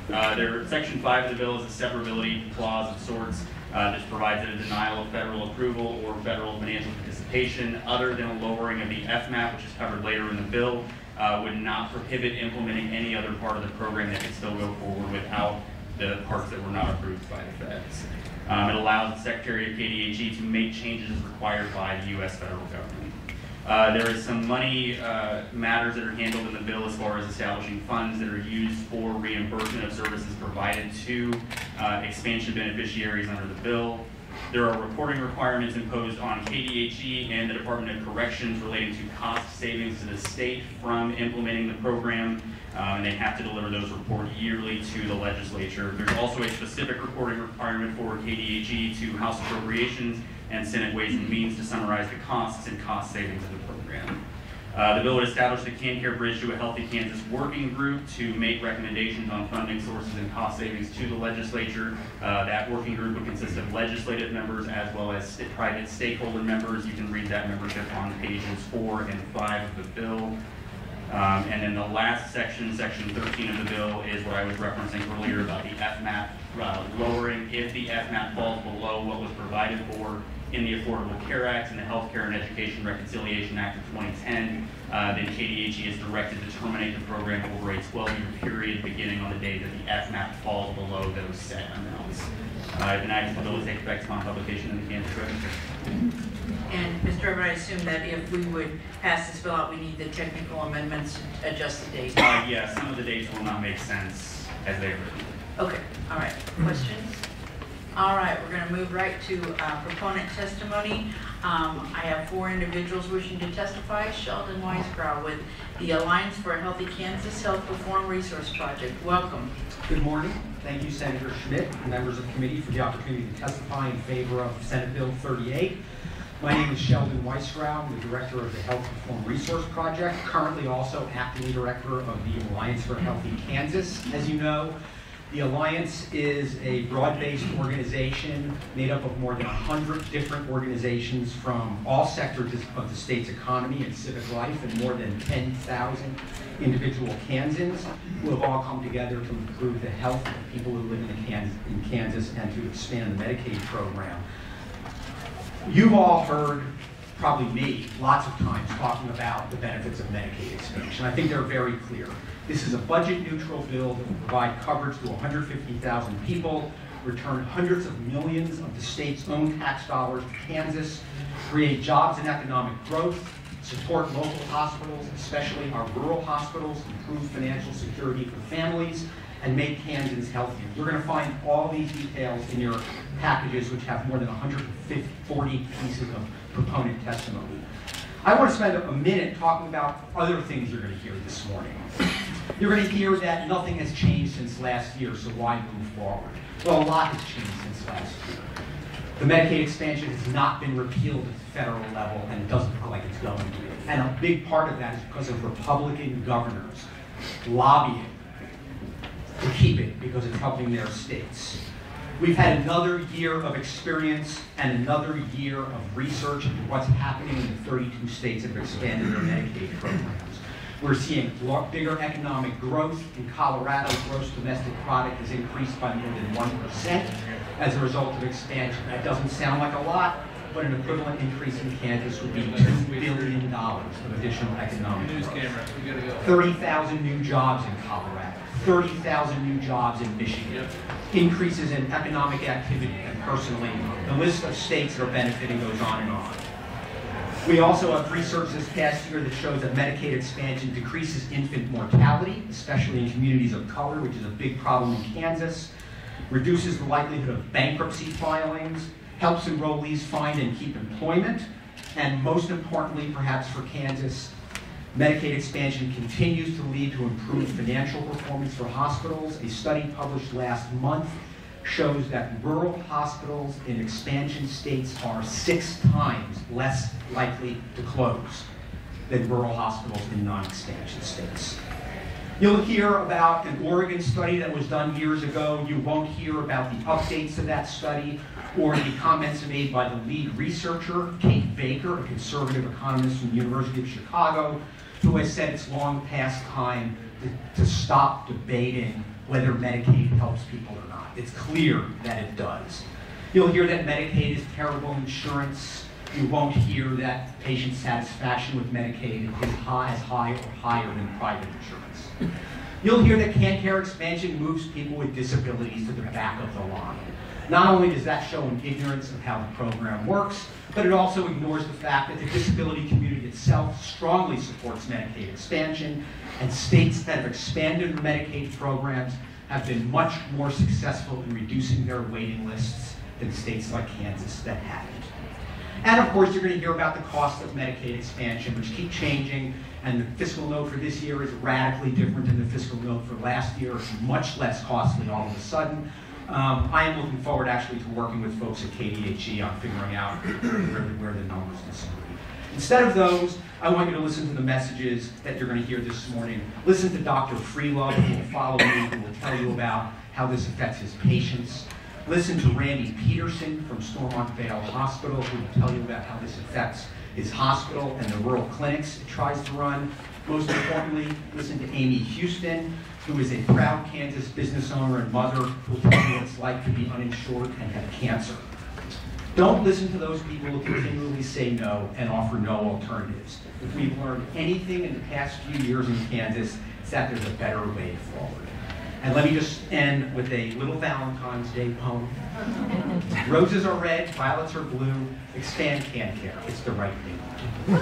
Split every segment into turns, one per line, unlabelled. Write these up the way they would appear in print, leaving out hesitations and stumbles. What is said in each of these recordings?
Section 5 of the bill is a severability clause of sorts. This provides that a denial of federal approval or federal financial participation other than a lowering of the FMAP, which is covered later in the bill, would not prohibit implementing any other part of the program that could still go forward without the parts that were not approved by the feds. It allows the Secretary of KDHE to make changes as required by the U.S. federal government. There is some money matters that are handled in the bill as far as establishing funds that are used for reimbursement of services provided to expansion beneficiaries under the bill. There are reporting requirements imposed on KDHE and the Department of Corrections relating to cost savings to the state from implementing the program, and they have to deliver those reports yearly to the legislature. There's also a specific reporting requirement for KDHE to House Appropriations and Senate Ways and Means to summarize the costs and cost savings of the program. The bill would establish the CanCare Bridge to a Healthy Kansas working group to make recommendations on funding sources and cost savings to the legislature. That working group would consist of legislative members as well as private stakeholder members. You can read that membership on pages 4 and 5 of the bill. And then the last section, section 13 of the bill, is what I was referencing earlier about the FMAP lowering. If the FMAP falls below what was provided for in the Affordable Care Act and the Healthcare and Education Reconciliation Act of 2010, then KDHE is directed to terminate the program over a 12-year period beginning on the day that the FMAP falls below those set amounts. The enacted bill will take effect upon publication in the Kansas Register.
And Mr. Everett, I assume that if we would pass this bill out, we need the technical amendments to adjust the date.
Yes, some of the dates will not make sense as they're written.
Okay, all right. Questions? All right, we're going to move right to proponent testimony. I have 4 individuals wishing to testify. Sheldon Weisgrau with the Alliance for a Healthy Kansas Health Reform Resource Project. Welcome.
Good morning. Thank you, Senator Schmidt and members of the committee for the opportunity to testify in favor of Senate Bill 38. My name is Sheldon Weisgrau. I'm the director of the Health Reform Resource Project, currently also acting director of the Alliance for a Healthy Kansas. As you know, the Alliance is a broad-based organization made up of more than 100 different organizations from all sectors of the state's economy and civic life, and more than 10,000 individual Kansans who have all come together to improve the health of people who live in Kansas and to expand the Medicaid program. You've all heard, probably me, lots of times talking about the benefits of Medicaid expansion. I think they're very clear. This is a budget-neutral bill that will provide coverage to 150,000 people, return hundreds of millions of the state's own tax dollars to Kansas, create jobs and economic growth, support local hospitals, especially our rural hospitals, improve financial security for families, and make Kansans healthier. You're going to find all these details in your packages, which have more than 140 pieces of proponent testimony. I want to spend a minute talking about other things you're going to hear this morning. You're going to hear that nothing has changed since last year, so why move forward? Well, a lot has changed since last year. The Medicaid expansion has not been repealed at the federal level, and it doesn't look like it's going to be. And a big part of that is because of Republican governors lobbying to keep it because it's helping their states. We've had another year of experience and another year of research into what's happening in the 32 states that have expanded their Medicaid programs. We're seeing bigger economic growth. In Colorado, gross domestic product has increased by more than 1% as a result of expansion. That doesn't sound like a lot, but an equivalent increase in Kansas would be $2 billion of additional economic growth. 30,000 new jobs in Colorado, 30,000 new jobs in Michigan, increases in economic activity, and personally, the list of states that are benefiting goes on and on. We also have research this past year that shows that Medicaid expansion decreases infant mortality, especially in communities of color, which is a big problem in Kansas, reduces the likelihood of bankruptcy filings, helps enrollees find and keep employment, and most importantly, perhaps for Kansas, Medicaid expansion continues to lead to improved financial performance for hospitals. A study published last month shows that rural hospitals in expansion states are 6 times less likely to close than rural hospitals in non-expansion states. You'll hear about an Oregon study that was done years ago. You won't hear about the updates to that study or the comments made by the lead researcher, Kate Baker, a conservative economist from the University of Chicago, who has said it's long past time to stop debating whether Medicaid helps people or not. It's clear that it does. You'll hear that Medicaid is terrible insurance. You won't hear that patient satisfaction with Medicaid is as high or higher than private insurance. You'll hear that CanCare expansion moves people with disabilities to the back of the line. Not only does that show an ignorance of how the program works, but it also ignores the fact that the disability community itself strongly supports Medicaid expansion, and states that have expanded their Medicaid programs have been much more successful in reducing their waiting lists than states like Kansas that haven't. And of course, you're going to hear about the cost of Medicaid expansion, which keep changing, and the fiscal note for this year is radically different than the fiscal note for last year. It's much less costly all of a sudden. I am looking forward actually to working with folks at KDHE on figuring out where the numbers disagree. Instead of those, I want you to listen to the messages that you're going to hear this morning. Listen to Dr. Freelove, who will follow me, who will tell you about how this affects his patients. Listen to Randy Peterson from Stormont Vale Hospital, who will tell you about how this affects his hospital and the rural clinics it tries to run. Most importantly, listen to Amy Houston, who is a proud Kansas business owner and mother, who will tell you what it's like to be uninsured and have cancer. Don't listen to those people who continually say no and offer no alternatives. If we've learned anything in the past few years in Kansas, it's that there's a better way forward. And let me just end with a little Valentine's Day poem. Roses are red, violets are blue, expand CanCare. It's the right thing to do.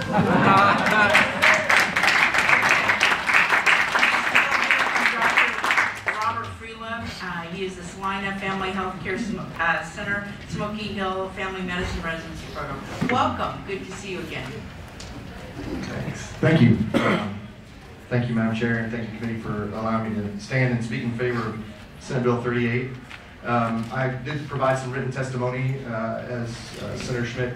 Robert Freelove, he is the Salina Family Health Care Center, Smoky Hill Family Medicine Residency Program. Welcome, good to see you again.
Thanks. Thank you. Thank you, Madam Chair, and thank you, committee, for allowing me to stand and speak in favor of Senate Bill 38. I did provide some written testimony as Senator Schmidt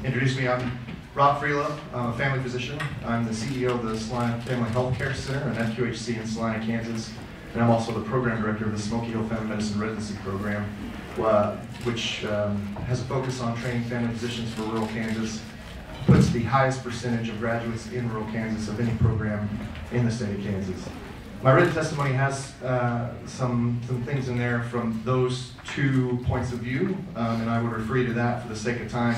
introduced me. I'm Rob Freelove. I'm a family physician. I'm the CEO of the Salina Family Health Care Center, an FQHC in Salina, Kansas, and I'm also the program director of the Smoky Hill Family Medicine Residency Program, which has a focus on training family physicians for rural Kansas. Puts the highest percentage of graduates in rural Kansas of any program in the state of Kansas. My written testimony has some things in there from those 2 points of view, and I would refer you to that for the sake of time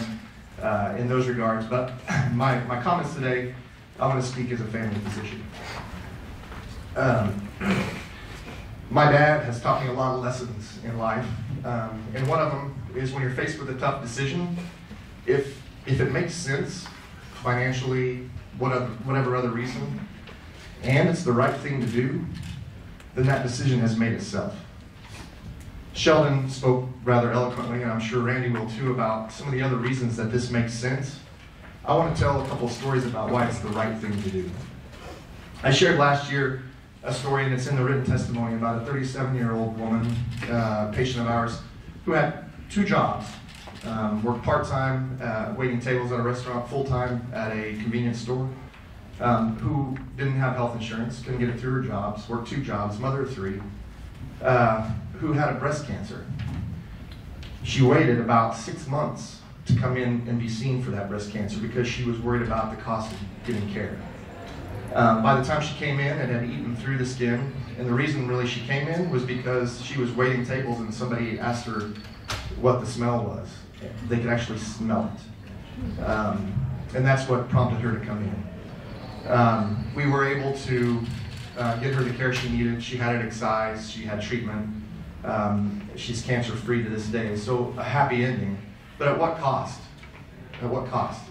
in those regards. But my comments today, I want to speak as a family physician. My dad has taught me a lot of lessons in life, and one of them is when you're faced with a tough decision, if it makes sense, financially, whatever other reason, and it's the right thing to do, then that decision has made itself. Sheldon spoke rather eloquently, and I'm sure Randy will too, about some of the other reasons that this makes sense. I want to tell a couple stories about why it's the right thing to do. I shared last year a story, and it's in the written testimony, about a 37-year-old woman, patient of ours, who had 2 jobs. Worked part-time waiting tables at a restaurant, full-time at a convenience store, who didn't have health insurance, couldn't get it through her jobs, worked 2 jobs, mother of 3, who had a breast cancer. She waited about 6 months to come in and be seen for that breast cancer because she was worried about the cost of getting care. By the time she came in, it had eaten through the skin, and the reason really she came in was because she was waiting tables and somebody asked her what the smell was. They could actually smell it. And that's what prompted her to come in. We were able to get her the care she needed. She had it excised, she had treatment. She's cancer-free to this day, so a happy ending. But at what cost? At what cost?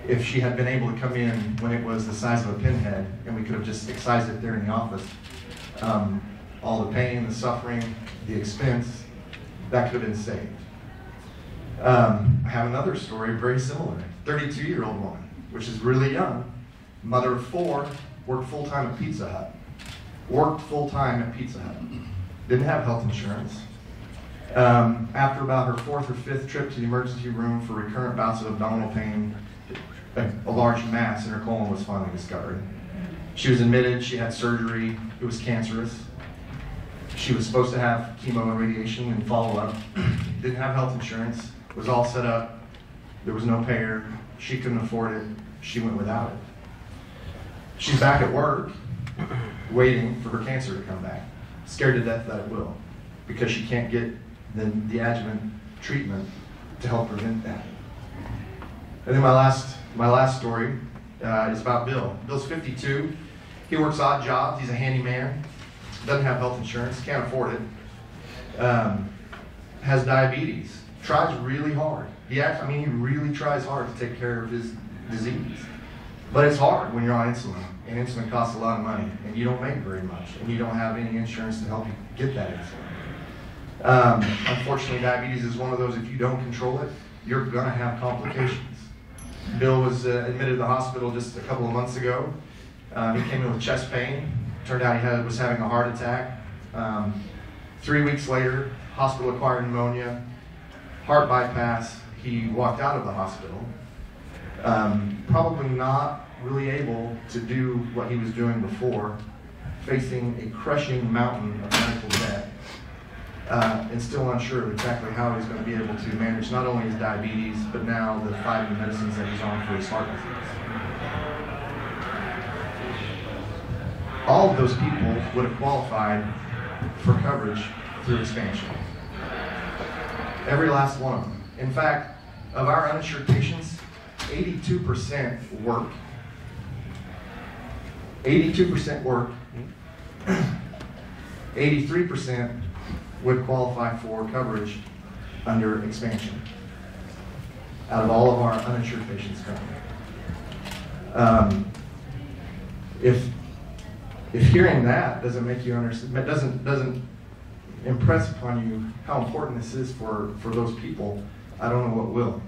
If she had been able to come in when it was the size of a pinhead and we could have just excised it there in the office, all the pain, the suffering, the expense, that could have been saved. I have another story very similar. 32-year-old woman, which is really young, mother of 4, worked full-time at Pizza Hut. Worked full-time at Pizza Hut. Didn't have health insurance. After about her 4th or 5th trip to the emergency room for recurrent bouts of abdominal pain, a large mass in her colon was finally discovered. She was admitted, she had surgery, it was cancerous. She was supposed to have chemo and radiation and follow-up. Didn't have health insurance, was all set up, there was no payer, she couldn't afford it, she went without it. She's back at work, waiting for her cancer to come back, scared to death that it will, because she can't get the adjuvant treatment to help prevent that. And then my last story is about Bill. Bill's 52. He works odd jobs. He's a handyman. Doesn't have health insurance. Can't afford it. Has diabetes. Tries really hard. He really tries hard to take care of his disease. But it's hard when you're on insulin, and insulin costs a lot of money, and you don't make very much, and you don't have any insurance to help you get that insulin. Unfortunately, diabetes is one of those, if you don't control it, you're going to have complications. Bill was admitted to the hospital just a couple of months ago. He came in with chest pain. Turned out he was having a heart attack. 3 weeks later, hospital-acquired pneumonia, heart bypass. He walked out of the hospital, probably not really able to do what he was doing before, facing a crushing mountain of medical debt, and still unsure of exactly how he's going to be able to manage not only his diabetes, but now the 5 new medicines that he's on for his heart disease. All of those people would have qualified for coverage through expansion. Every last one of them. In fact, of our uninsured patients, 82% work. 82% work. 83% would qualify for coverage under expansion out of all of our uninsured patients currently. If hearing that doesn't make you understand, doesn't impress upon you how important this is for those people, I don't know what will.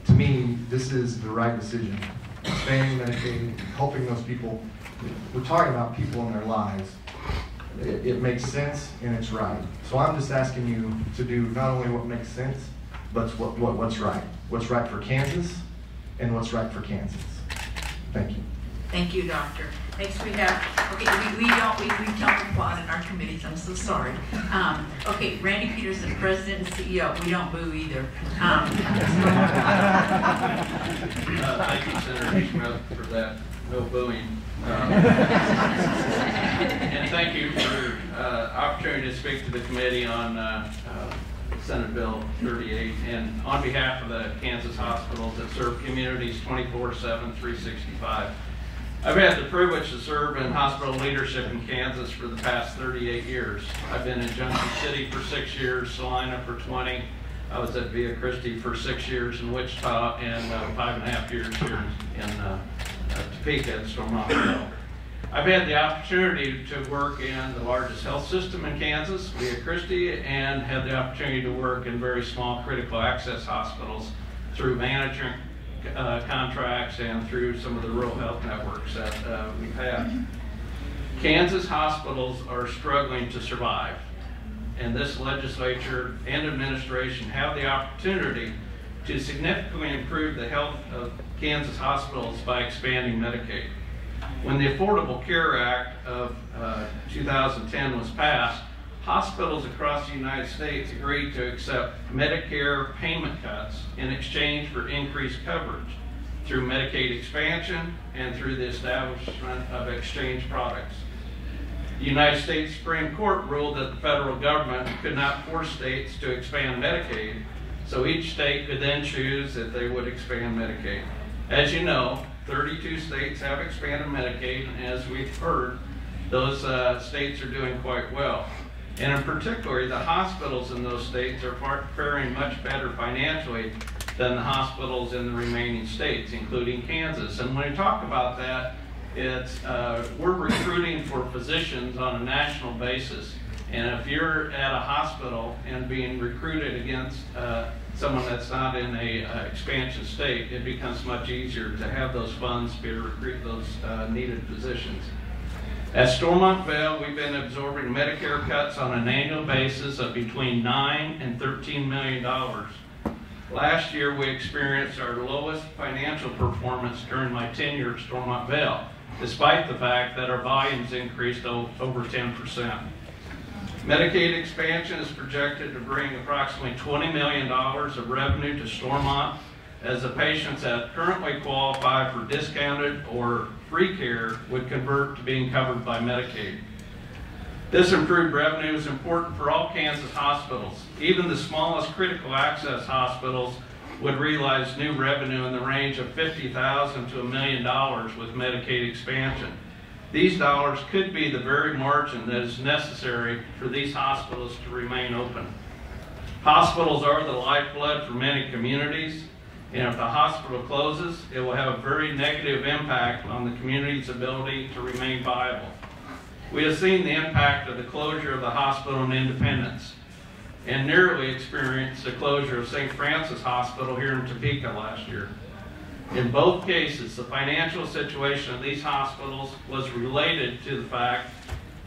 To me, this is the right decision. Expanding Medicaid, helping those people. We're talking about people in their lives. It makes sense and it's right. So I'm just asking you to do not only what makes sense, but what's right. What's right for Kansas and what's right for Kansas. Thank you.
Thank you, Doctor. Next we have, okay, we don't applaud in our committees, I'm so sorry. Okay, Randy Peterson, President and CEO. We don't boo either.
Thank you, Senator Schmidt, for that no booing. And thank you for opportunity to speak to the committee on Senate Bill 38 and on behalf of the Kansas hospitals that serve communities 24/7, 365. I've had the privilege to serve in hospital leadership in Kansas for the past 38 years. I've been in Junction City for 6 years, Salina for 20. I was at Via Christi for 6 years in Wichita and 5.5 years here in Topeka at Stormont. I've had the opportunity to work in the largest health system in Kansas, Via Christi, and had the opportunity to work in very small critical access hospitals through management contracts and through some of the rural health networks that we've had. Kansas hospitals are struggling to survive, and this legislature and administration have the opportunity to significantly improve the health of Kansas hospitals by expanding Medicaid. When the Affordable Care Act of 2010 was passed, hospitals across the United States agreed to accept Medicare payment cuts in exchange for increased coverage through Medicaid expansion and through the establishment of exchange products. The United States Supreme Court ruled that the federal government could not force states to expand Medicaid, so each state could then choose if they would expand Medicaid. As you know, 32 states have expanded Medicaid, and as we've heard, those states are doing quite well. And in particular, the hospitals in those states are faring much better financially than the hospitals in the remaining states, including Kansas. And when we talk about that, it's we're recruiting for physicians on a national basis. And if you're at a hospital and being recruited against someone that's not in a expansion state, it becomes much easier to have those funds to recruit those needed physicians. At Stormontville, we've been absorbing Medicare cuts on an annual basis of between $9 and $13 million. Last year, we experienced our lowest financial performance during my tenure at Stormontville, despite the fact that our volumes increased over 10%. Medicaid expansion is projected to bring approximately $20 million of revenue to Stormont as the patients that currently qualify for discounted or free care would convert to being covered by Medicaid. This improved revenue is important for all Kansas hospitals. Even the smallest critical access hospitals would realize new revenue in the range of $50,000 to $1 million with Medicaid expansion. These dollars could be the very margin that is necessary for these hospitals to remain open. Hospitals are the lifeblood for many communities, and if the hospital closes, it will have a very negative impact on the community's ability to remain viable. We have seen the impact of the closure of the hospital in Independence, and nearly experienced the closure of St. Francis Hospital here in Topeka last year. In both cases, the financial situation of these hospitals was related to the fact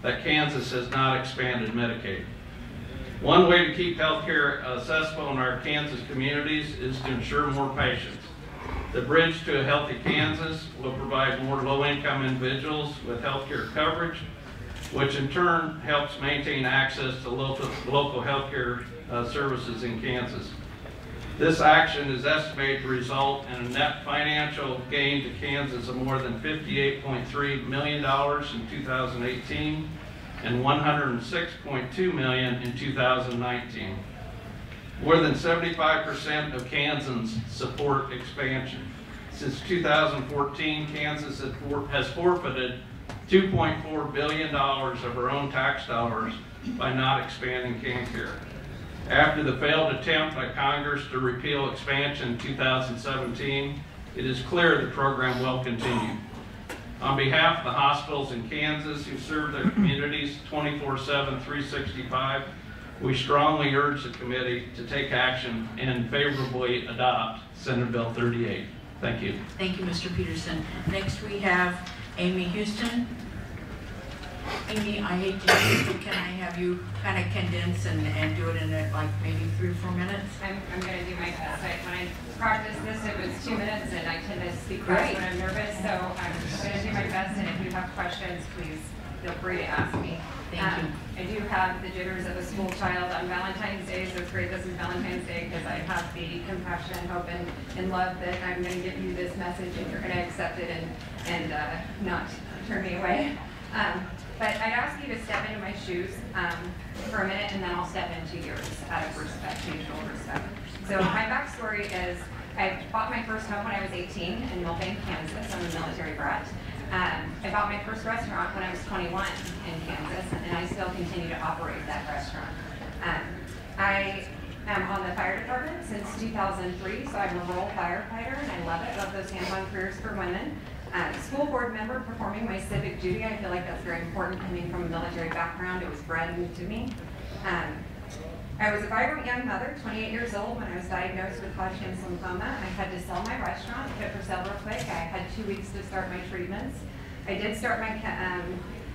that Kansas has not expanded Medicaid. One way to keep healthcare accessible in our Kansas communities is to ensure more patients. The Bridge to a Healthy Kansas will provide more low-income individuals with healthcare coverage, which in turn helps maintain access to local healthcare services in Kansas. This action is estimated to result in a net financial gain to Kansas of more than $58.3 million in 2018 and $106.2 million in 2019. More than 75% of Kansans support expansion. Since 2014, Kansas has forfeited $2.4 billion of our own tax dollars by not expanding CanCare. After the failed attempt by Congress to repeal expansion in 2017, it is clear the program will continue. On behalf of the hospitals in Kansas who serve their communities 24/7, 365, we strongly urge the committee to take action and favorably adopt Senate Bill 38. Thank you.
Thank you, Mr. Peterson. Next we have Amy Houston. Amy, I hate to do this, but can I have you kind of condense and do it in like maybe 3 or 4 minutes?
I'm going to do my best. When I practiced this, it was 2 minutes, and I tend to speak fast when I'm nervous, so I'm going to do my best, and if you have questions, please feel free to ask me.
Thank you.
I do have the jitters of a school child on Valentine's Day, so it's great this is Valentine's Day because I have the compassion, hope, and love that I'm going to give you this message, and you're going to accept it and not turn me away. But I'd ask you to step into my shoes for a minute, and then I'll step into yours out of respect, mutual respect. So my backstory is I bought my first home when I was 18 in Milbank, Kansas. I'm a military brat. I bought my first restaurant when I was 21 in Kansas, and I still continue to operate that restaurant. I am on the fire department since 2003, so I'm a rural firefighter, and I love it. I love those hands-on careers for women. School board member performing my civic duty. I feel like that's very important coming from a military background. It was bred into me. I was a vibrant young mother, 28 years old, when I was diagnosed with Hodgkin's lymphoma. I had to sell my restaurant, put for sale real quick. I had 2 weeks to start my treatments. I did start my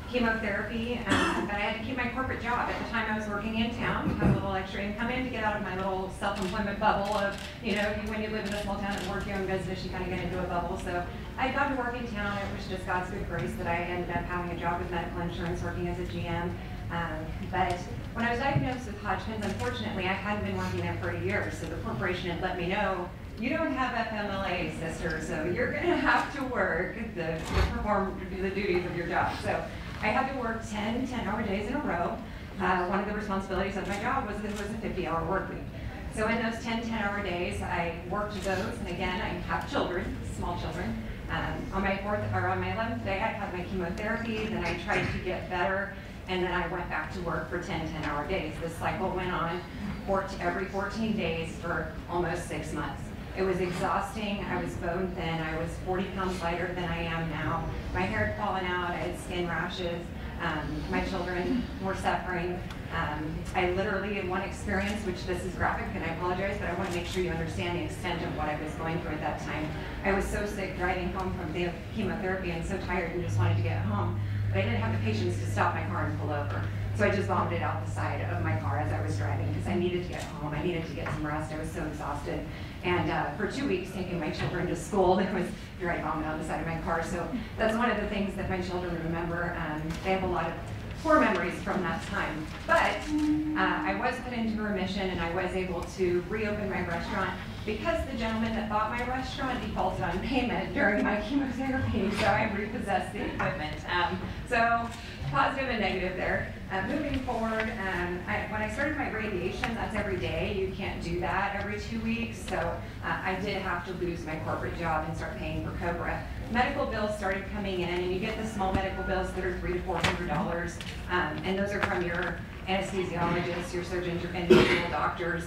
chemotherapy, but I had to keep my corporate job. At the time I was working in town, had a little extra income in to get out of my little self-employment bubble of, you know, when you live in a small town and work your own business, you kind of get into a bubble. So I got to work in town. It was just God's good grace that I ended up having a job with medical insurance, working as a GM. But when I was diagnosed with Hodgkin's, unfortunately, I hadn't been working there for a year, so the corporation had let me know, you don't have FMLA, sister, so you're going to have to work to perform the duties of your job. So I had to work 10-hour days in a row. One of the responsibilities of my job was that it was a 50-hour work week. So in those 10-hour days, I worked those, and again, I have children, small children. On my 11th day, I had my chemotherapy, then I tried to get better, and then I went back to work for 10-hour days. This cycle went on every 14 days for almost 6 months. It was exhausting. I was bone thin. I was 40 pounds lighter than I am now. My hair had fallen out. I had skin rashes. My children were suffering. I literally, in one experience, which this is graphic, and I apologize, but I want to make sure you understand the extent of what I was going through at that time. I was so sick driving home from the chemotherapy and so tired and just wanted to get home. But I didn't have the patience to stop my car and pull over. So I just vomited out the side of my car as I was driving because I needed to get home. I needed to get some rest. I was so exhausted. And for 2 weeks, taking my children to school, there was dry vomit on the side of my car. So that's one of the things that my children remember. They have a lot of poor memories from that time. But I was put into remission, and I was able to reopen my restaurant because the gentleman that bought my restaurant defaulted on payment during my chemotherapy, so I repossessed the equipment. So positive and negative there. Moving forward, when I started my radiation, that's every day. You can't do that every 2 weeks, so I did have to lose my corporate job and start paying for COBRA. Medical bills started coming in, and you get the small medical bills that are $300 to $400, and those are from your anesthesiologists, your surgeons, your individual doctors.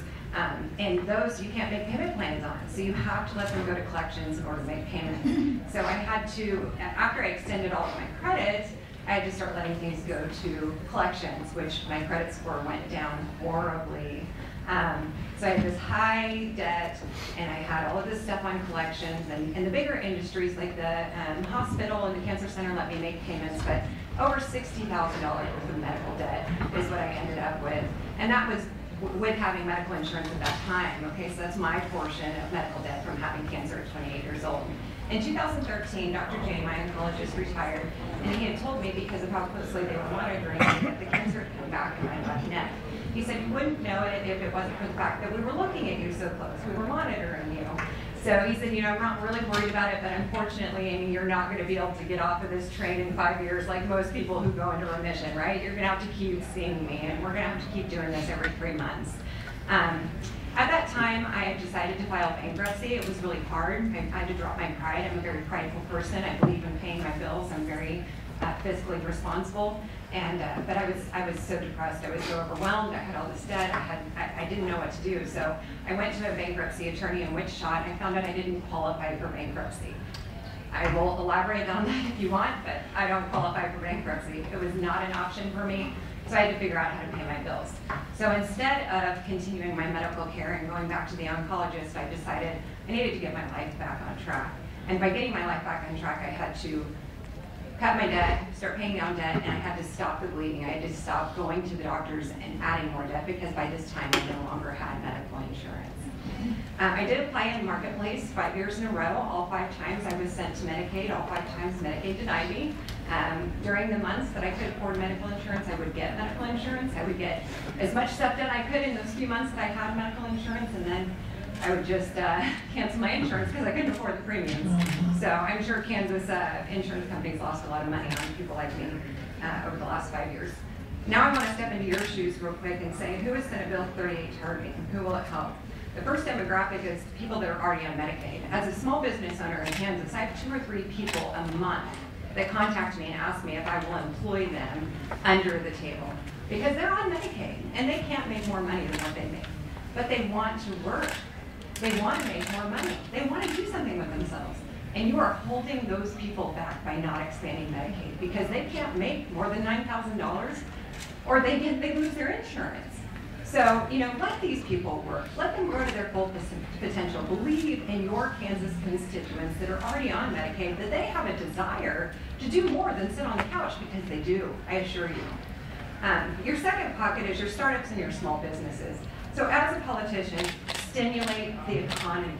And those you can't make payment plans on, so you have to let them go to collections in order to make payment. So I had to, after I extended all of my credit, I had to start letting things go to collections, which my credit score went down horribly. So I had this high debt, and I had all of this stuff on collections, and the bigger industries like the hospital and the cancer center let me make payments, but over $60,000 worth of medical debt is what I ended up with. And that was with having medical insurance at that time. Okay, so that's my portion of medical debt from having cancer at 28 years old. In 2013, Dr. J, my oncologist, retired, and he had told me, because of how closely they were monitoring me, that the cancer had come back in my left neck. He said you wouldn't know it if it wasn't for the fact that we were looking at you so close. We were monitoring you. So he said, you know, I'm not really worried about it, but unfortunately, I mean, you're not going to be able to get off of this train in 5 years like most people who go into remission, right? You're going to have to keep seeing me, and we're going to have to keep doing this every 3 months. At that time, I had decided to file bankruptcy. It was really hard. I had to drop my pride. I'm a very prideful person. I believe in paying my bills. I'm very fiscally responsible. And but I was so depressed. I was so overwhelmed. I had all this debt. I didn't know what to do. So I went to a bankruptcy attorney in Wichita, and I found out I didn't qualify for bankruptcy. I will elaborate on that if you want, but I don't qualify for bankruptcy. It was not an option for me. So I had to figure out how to pay my bills. So instead of continuing my medical care and going back to the oncologist, I decided I needed to get my life back on track. And by getting my life back on track, I had to cut my debt, start paying down debt, and I had to stop the bleeding. I had to stop going to the doctors and adding more debt, because by this time I no longer had medical insurance. I did apply in Marketplace 5 years in a row. All 5 times I was sent to Medicaid. All 5 times Medicaid denied me. During the months that I could afford medical insurance, I would get medical insurance. I would get as much stuff done I could in those few months that I had medical insurance, and then I would just cancel my insurance because I couldn't afford the premiums. So I'm sure Kansas insurance companies lost a lot of money on people like me over the last 5 years. Now I want to step into your shoes real quick and say, who is Senate Bill 38 targeting? Who will it help? The first demographic is people that are already on Medicaid. As a small business owner in Kansas, I have 2 or 3 people a month that contact me and ask me if I will employ them under the table, because they're on Medicaid and they can't make more money than what they make, but they want to work. They want to make more money. They want to do something with themselves. And you are holding those people back by not expanding Medicaid, because they can't make more than $9,000, or they lose their insurance. So, you know, let these people work. Let them grow to their full potential. Believe in your Kansas constituents that are already on Medicaid that they have a desire to do more than sit on the couch, because they do, I assure you. Your second pocket is your startups and your small businesses. So as a politician, stimulate the economy.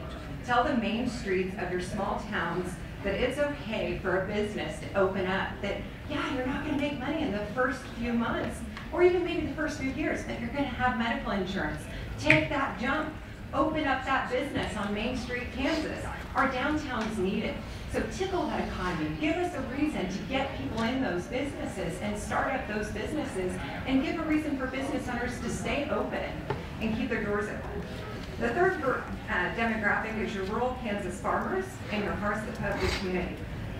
Tell the main streets of your small towns that it's okay for a business to open up, that, yeah, you're not going to make money in the first few months, or even maybe the first few years, but you're going to have medical insurance. Take that jump. Open up that business on Main Street, Kansas. Our downtowns need it. So tickle that economy. Give us a reason to get people in those businesses and start up those businesses, and give a reason for business owners to stay open and keep their doors open. The third demographic is your rural Kansas farmers and your hearts that pub community.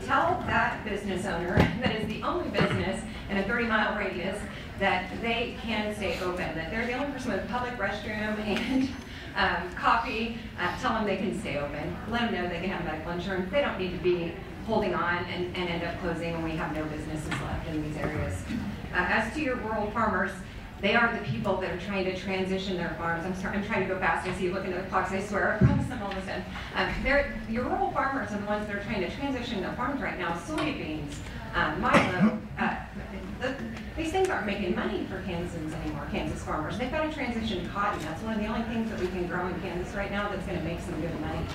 Tell that business owner that is the only business in a 30-mile radius that they can stay open, that they're the only person with a public restroom and coffee. Tell them they can stay open. Let them know they can have medical insurance. They don't need to be holding on and end up closing when we have no businesses left in these areas. As to your rural farmers, they are the people that are trying to transition their farms. I'm trying to go fast. I see you looking at the clocks. I swear, I promise I'm almost done. Your rural farmers are the ones that are trying to transition their farms right now. Soybeans, milo. These things aren't making money for Kansans anymore, Kansas farmers. They've got to transition to cotton. That's one of the only things that we can grow in Kansas right now that's going to make some good money.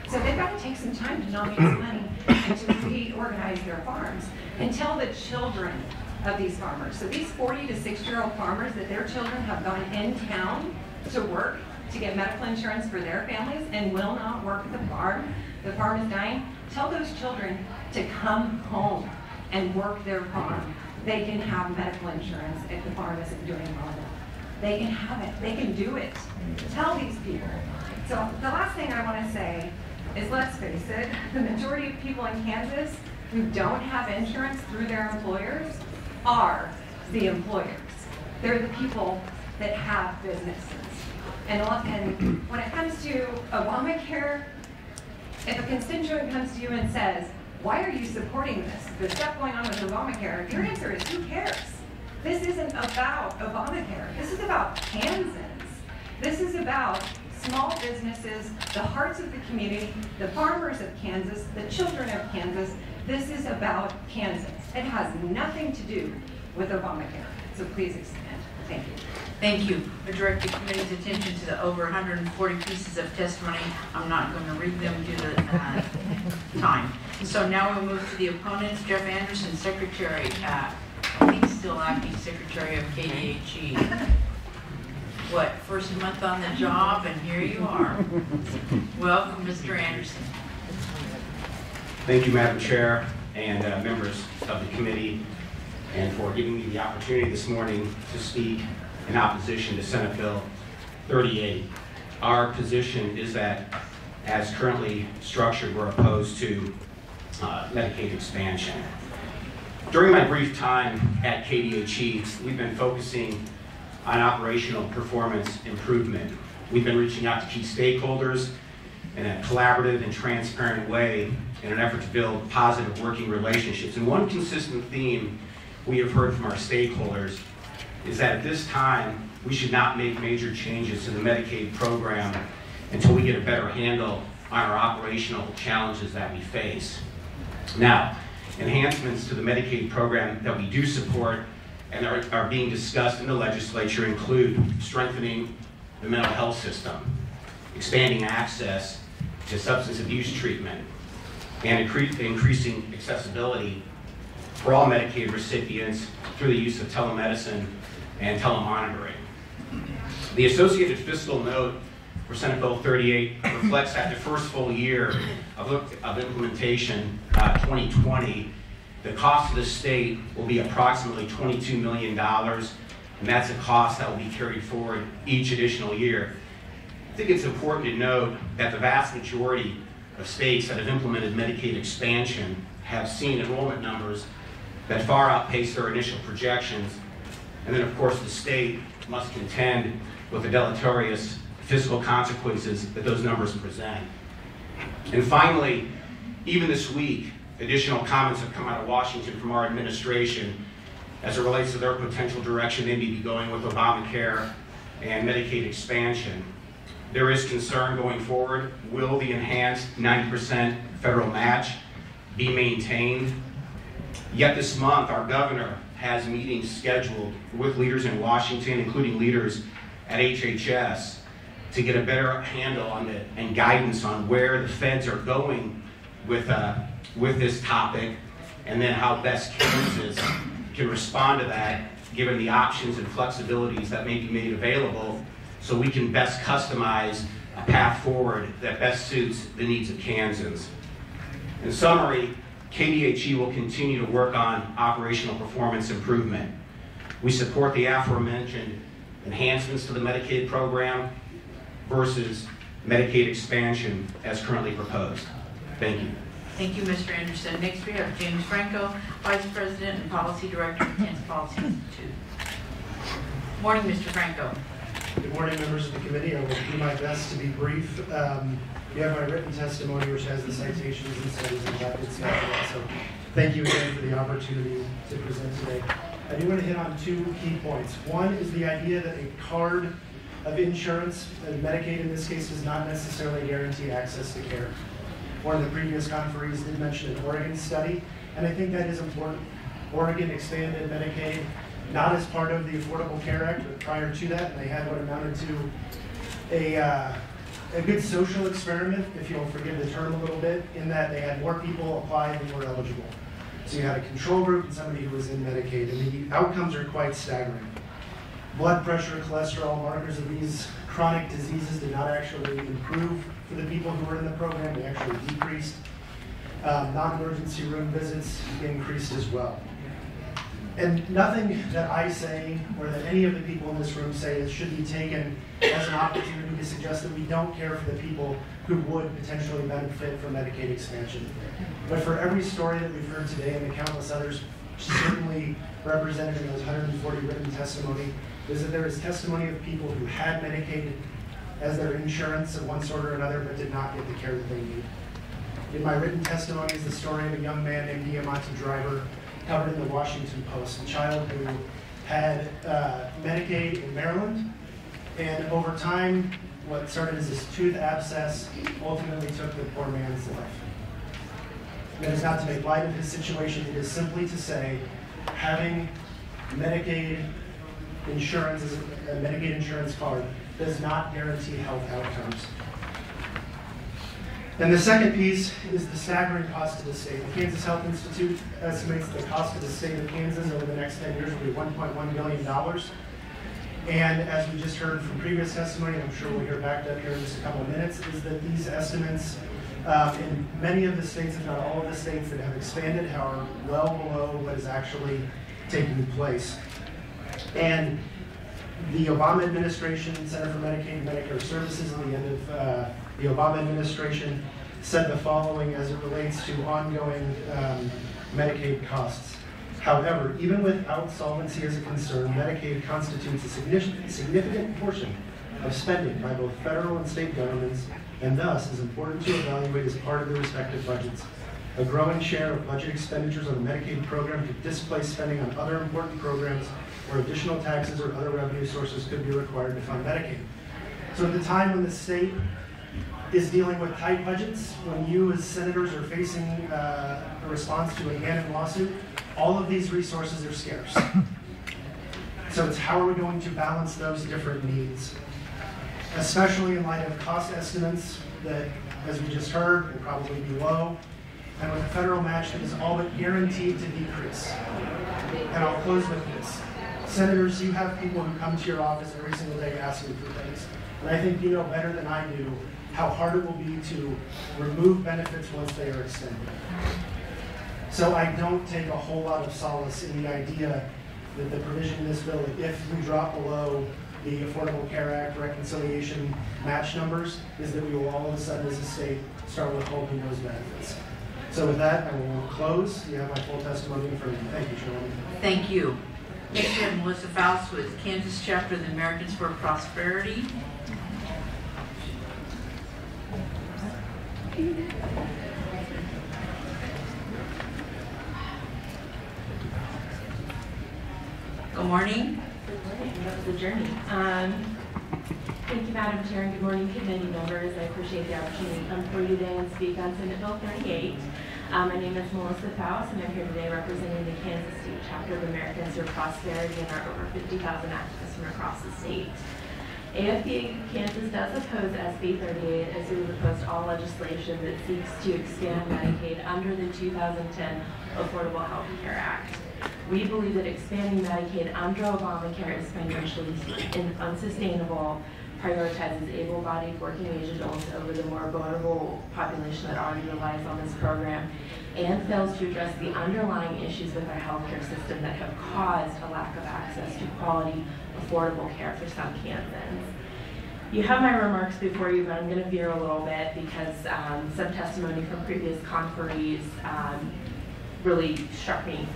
So they've got to take some time to not make some money and to reorganize their farms and tell the children of these farmers. So these 40 to 60-year-old farmers, that their children have gone in town to work, to get medical insurance for their families and will not work at the farm is dying, tell those children to come home and work their farm. They can have medical insurance if the farm isn't doing well enough. They can have it. They can do it. Tell these people. So the last thing I want to say is, let's face it, the majority of people in Kansas who don't have insurance through their employers are the employers. They're the people that have businesses. And when it comes to Obamacare, if a constituent comes to you and says, why are you supporting this? The stuff going on with Obamacare, your answer is, who cares? This isn't about Obamacare. This is about Kansans. This is about small businesses, the hearts of the community, the farmers of Kansas, the children of Kansas. This is about Kansas. It has nothing to do with Obamacare. So please extend. Thank you.
Thank you. I direct the committee's attention to the over 140 pieces of testimony. I'm not going to read them due to time. So now we'll move to the opponents. Jeff Anderson, Secretary, I think still acting Secretary of KDHE. What, first month on the job, and here you are. Welcome, Mr. Anderson.
Thank you, Madam Chair, and members of the committee, and for giving me the opportunity this morning to speak in opposition to Senate Bill 38. Our position is that, as currently structured, we're opposed to Medicaid expansion. During my brief time at KDHE, we've been focusing on operational performance improvement. We've been reaching out to key stakeholders in a collaborative and transparent way in an effort to build positive working relationships. And one consistent theme we have heard from our stakeholders is that at this time, we should not make major changes to the Medicaid program until we get a better handle on our operational challenges that we face. Now, enhancements to the Medicaid program that we do support and are being discussed in the legislature include strengthening the mental health system, expanding access to substance abuse treatment, and increasing accessibility for all Medicaid recipients through the use of telemedicine and telemonitoring. The associated fiscal note for Senate Bill 38 reflects that the first full year of implementation, 2020, the cost to the state will be approximately $22 million, and that's a cost that will be carried forward each additional year. I think it's important to note that the vast majority of states that have implemented Medicaid expansion have seen enrollment numbers that far outpace their initial projections. And then, of course, the state must contend with the deleterious fiscal consequences that those numbers present. And finally, even this week, additional comments have come out of Washington from our administration as it relates to their potential direction they may be going with Obamacare and Medicaid expansion. There is concern going forward, will the enhanced 90% federal match be maintained? Yet this month, our governor has meetings scheduled with leaders in Washington, including leaders at HHS, to get a better handle on it and guidance on where the feds are going with this topic, and then how best Kansas can respond to that, given the options and flexibilities that may be made available, so we can best customize a path forward that best suits the needs of Kansans. In summary, KDHE will continue to work on operational performance improvement. We support the aforementioned enhancements to the Medicaid program versus Medicaid expansion as currently proposed. Thank you.
Thank you, Mr. Anderson. Next, we have James Franco, Vice President and Policy Director of Kansas Policy Institute. Morning, Mr. Franco.
Good morning, members of the committee. I will do my best to be brief. You have my written testimony, which has the citations and studies and that good stuff. So thank you again for the opportunity to present today. I do want to hit on two key points. One is the idea that a card of insurance, Medicaid in this case, does not necessarily guarantee access to care. One of the previous conferees did mention an Oregon study, and I think that is important. Oregon expanded Medicaid not as part of the Affordable Care Act, but prior to that, and they had what amounted to a good social experiment, if you'll forgive the term a little bit, in that they had more people apply than were eligible. So you had a control group and somebody who was in Medicaid, and the outcomes are quite staggering. blood pressure, cholesterol, markers of these chronic diseases did not actually improve for the people who were in the program. They actually decreased. Non-emergency room visits increased as well. And nothing that I say or that any of the people in this room say is should be taken as an opportunity to suggest that we don't care for the people who would potentially benefit from Medicaid expansion. But for every story that we've heard today and the countless others certainly represented in those 140 written testimony, is that there is testimony of people who had Medicaid as their insurance of one sort or another but did not get the care that they need. In my written testimony is the story of a young man named Diamante Driver, covered in the Washington Post, a child who had Medicaid in Maryland, and over time, what started as this tooth abscess ultimately took the poor man's life. It is not to make light of his situation, it is simply to say having Medicaid insurance as a Medicaid insurance card does not guarantee health outcomes. And the second piece is the staggering cost to the state. The Kansas Health Institute estimates the cost to the state of Kansas over the next 10 years will be $1.1 billion. And as we just heard from previous testimony, I'm sure we'll hear backed up here in just a couple of minutes, is that these estimates in many of the states, if not all of the states that have expanded, are well below what is actually taking place. And the Obama administration, Center for Medicaid and Medicare Services, at the end of the Obama administration, said the following as it relates to ongoing Medicaid costs. However, even without solvency as a concern, Medicaid constitutes a significant portion of spending by both federal and state governments, and thus is important to evaluate as part of their respective budgets. A growing share of budget expenditures on the Medicaid program could displace spending on other important programs where additional taxes or other revenue sources could be required to fund Medicaid. So at the time when the state is dealing with tight budgets, when you as senators are facing a response to a Gannon lawsuit, all of these resources are scarce. So it's how are we going to balance those different needs, especially in light of cost estimates that, as we just heard, will probably be low, and with a federal match that is all but guaranteed to decrease. And I'll close with this. Senators, you have people who come to your office every single day asking for things. And I think you know better than I do how hard it will be to remove benefits once they are extended. So I don't take a whole lot of solace in the idea that the provision in this bill, that if we drop below the Affordable Care Act reconciliation match numbers, is that we will all of a sudden as a state start withholding those benefits. So with that, I will close. You have my full testimony in front of you. Thank you, Chairman.
Thank you. Next we have Melissa Faust with Kansas Chapter of the Americans for Prosperity. Good morning.
Good morning. That was the journey. Thank you, Madam Chair, and good morning, committee members. I appreciate the opportunity to come before you today and speak on Senate Bill 38. My name is Melissa Faust, and I'm here today representing the Kansas State Chapter of Americans for Prosperity and our over 50,000 activists from across the state. AFB Kansas does oppose SB 38 as we would oppose all legislation that seeks to expand Medicaid under the 2010 Affordable Health Care Act. We believe that expanding Medicaid under Obamacare is financially unsustainable, prioritizes able-bodied working-age adults over the more vulnerable population that already relies on this program, and fails to address the underlying issues with our healthcare system that have caused a lack of access to quality, affordable care for some Kansans. You have my remarks before you, but I'm going to veer a little bit because some testimony from previous conferees really struck me.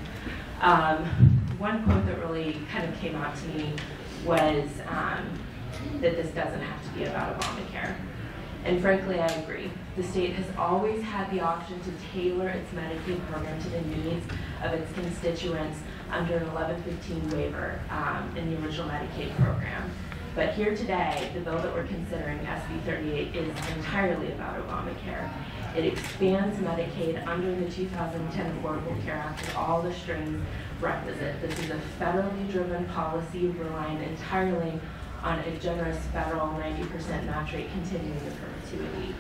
One quote that really kind of came out to me was that this doesn't have to be about Obamacare. And frankly, I agree. The state has always had the option to tailor its Medicaid program to the needs of its constituents under an 1115 waiver in the original Medicaid program. But here today, the bill that we're considering, SB 38, is entirely about Obamacare. It expands Medicaid under the 2010 Affordable Care Act with all the strings requisite. This is a federally driven policy relying entirely on a generous federal 90% match rate continuing to perpetuity.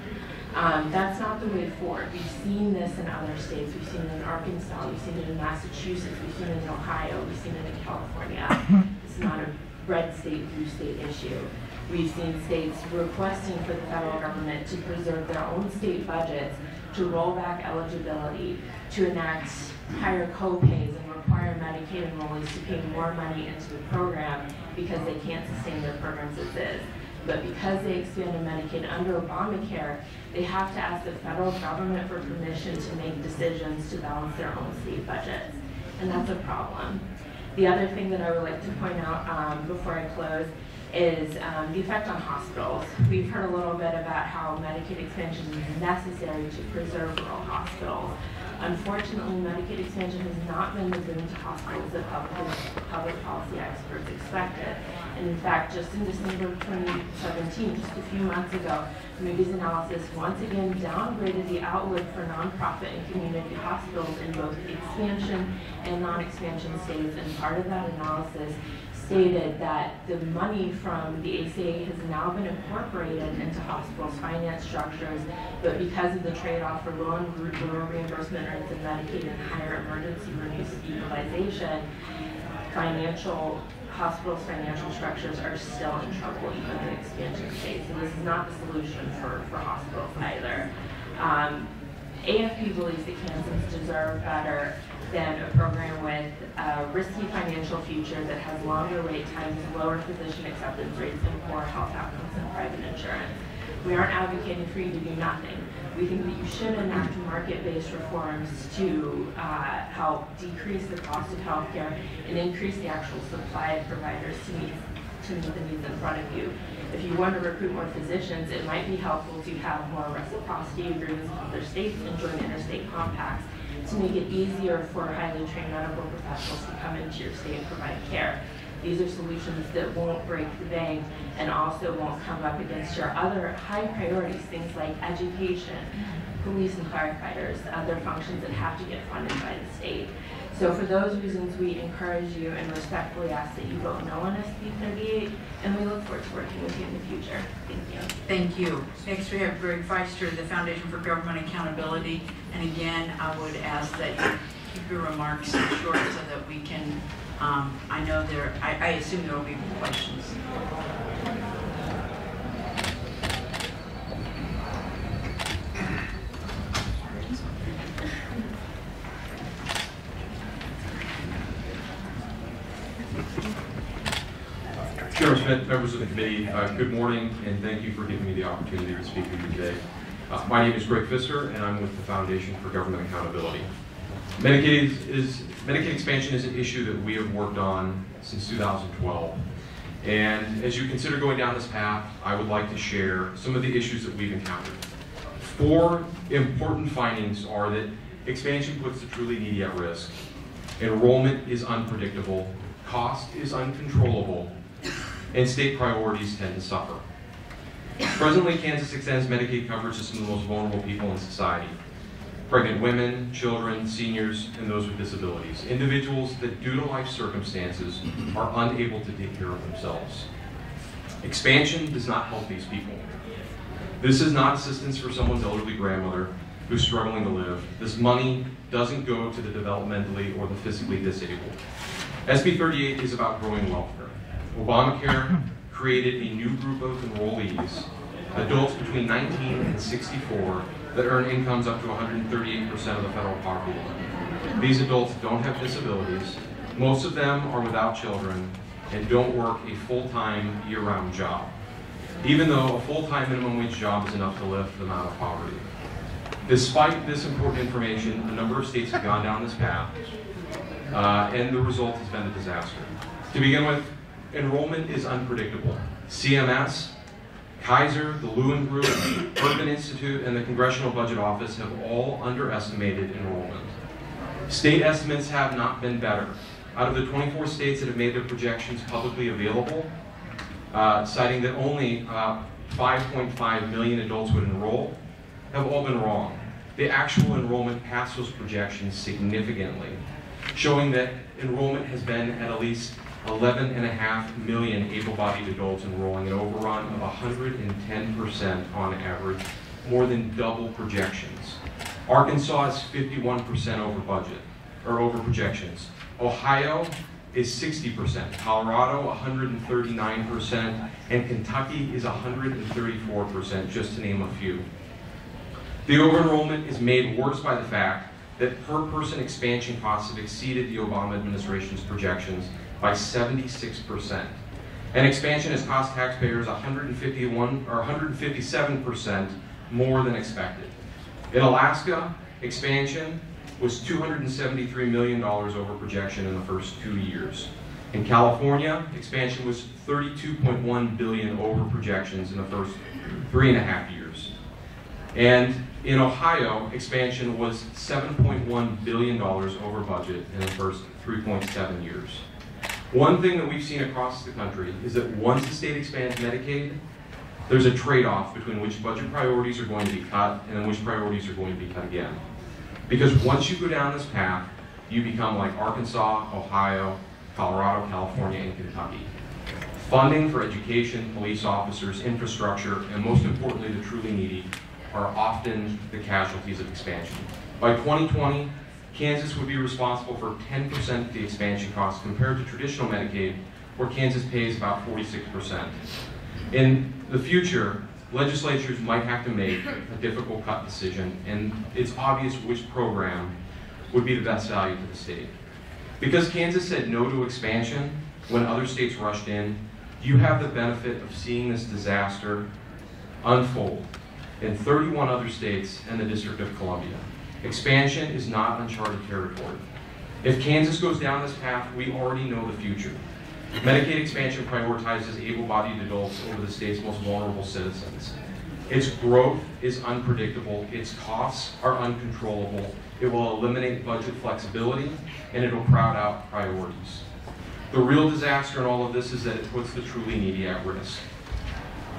That's not the way forward. We've seen this in other states. We've seen it in Arkansas. We've seen it in Massachusetts. We've seen it in Ohio. We've seen it in California. It's not a red state, blue state issue. We've seen states requesting for the federal government to preserve their own state budgets, to roll back eligibility, to enact higher co-pays and require Medicaid enrollees to pay more money into the program because they can't sustain their programs as is. But because they expanded Medicaid under Obamacare, they have to ask the federal government for permission to make decisions to balance their own state budgets. And that's a problem. The other thing that I would like to point out before I close is the effect on hospitals. We've heard a little bit about how Medicaid expansion is necessary to preserve rural hospitals. Unfortunately, Medicaid expansion has not been the boon to hospitals that public policy experts expected. And in fact, just in December of 2017, just a few months ago, Moody's analysis once again downgraded the outlook for nonprofit and community hospitals in both expansion and non-expansion states. And part of that analysis stated that the money from the ACA has now been incorporated into hospitals' finance structures, but because of the trade-off for lower reimbursement rates in Medicaid and higher emergency room utilization, hospitals' financial structures are still in trouble even in expansion states. So this is not the solution for hospitals either. AFP believes that Kansans deserve better than a program with a risky financial future that has longer wait times, lower physician acceptance rates, and poor health outcomes in private insurance. We aren't advocating for you to do nothing. We think that you should enact market-based reforms to help decrease the cost of healthcare and increase the actual supply of providers to meet the needs in front of you. If you want to recruit more physicians, it might be helpful to have more reciprocity agreements with other states and join interstate compacts to make it easier for highly trained medical professionals to come into your state and provide care. These are solutions that won't break the bank and also won't come up against your other high priorities, things like education, police and firefighters, other functions that have to get funded by the state. So for those reasons, we encourage you and respectfully ask that you vote no on SB 38, and we look forward to working with you in the future. Thank you.
Thank you. Next, we have Greg Feister, the Foundation for Government Accountability. And again, I would ask that you keep your remarks short so that we can, I assume there will be questions.
Chairman Schmidt, members of the committee, good morning, and thank you for giving me the opportunity to speak with you today. My name is Greg Pfister, and I'm with the Foundation for Government Accountability. Medicaid expansion is an issue that we have worked on since 2012. And as you consider going down this path, I would like to share some of the issues that we've encountered. 4 important findings are that expansion puts the truly needy at risk, enrollment is unpredictable, cost is uncontrollable, and state priorities tend to suffer. Presently, Kansas extends Medicaid coverage to some of the most vulnerable people in society: pregnant women, children, seniors, and those with disabilities, individuals that due to life circumstances are unable to take care of themselves. Expansion does not help these people. This is not assistance for someone's elderly grandmother who's struggling to live. This money doesn't go to the developmentally or the physically disabled. SB 38 is about growing welfare. Obamacare created a new group of enrollees, adults between 19 and 64, that earn incomes up to 138% of the federal poverty line. These adults don't have disabilities, most of them are without children, and don't work a full-time, year-round job, even though a full-time minimum wage job is enough to lift them out of poverty. Despite this important information, a number of states have gone down this path, and the result has been a disaster. To begin with, enrollment is unpredictable. CMS, Kaiser, the Lewin Group, Urban Institute, and the Congressional Budget Office have all underestimated enrollment. State estimates have not been better. Out of the 24 states that have made their projections publicly available, citing that only 5.5 million adults would enroll, have all been wrong. The actual enrollment passed those projections significantly, showing that enrollment has been at least 11.5 million able-bodied adults enrolling, an overrun of 110% on average, more than double projections. Arkansas is 51% over budget, or over projections. Ohio is 60%, Colorado 139%, and Kentucky is 134%, just to name a few. The over-enrollment is made worse by the fact that per-person expansion costs have exceeded the Obama administration's projections by 76%. And expansion has cost taxpayers 157% more than expected. In Alaska, expansion was $273 million over projection in the first 2 years. In California, expansion was $32.1 billion over projections in the first 3.5 years. And in Ohio, expansion was $7.1 billion over budget in the first 3.7 years. One thing that we've seen across the country is that once the state expands Medicaid, there's a trade-off between which budget priorities are going to be cut and then which priorities are going to be cut again. Because once you go down this path, you become like Arkansas, Ohio, Colorado, California, and Kentucky. Funding for education, police officers, infrastructure, and most importantly, the truly needy, are often the casualties of expansion. By 2020, Kansas would be responsible for 10% of the expansion costs compared to traditional Medicaid, where Kansas pays about 46%. In the future, legislatures might have to make a difficult cut decision, and it's obvious which program would be the best value to the state. Because Kansas said no to expansion when other states rushed in, you have the benefit of seeing this disaster unfold in 31 other states and the District of Columbia. Expansion is not uncharted territory. If Kansas goes down this path, we already know the future. Medicaid expansion prioritizes able-bodied adults over the state's most vulnerable citizens. Its growth is unpredictable, its costs are uncontrollable, it will eliminate budget flexibility, and it will crowd out priorities. The real disaster in all of this is that it puts the truly needy at risk.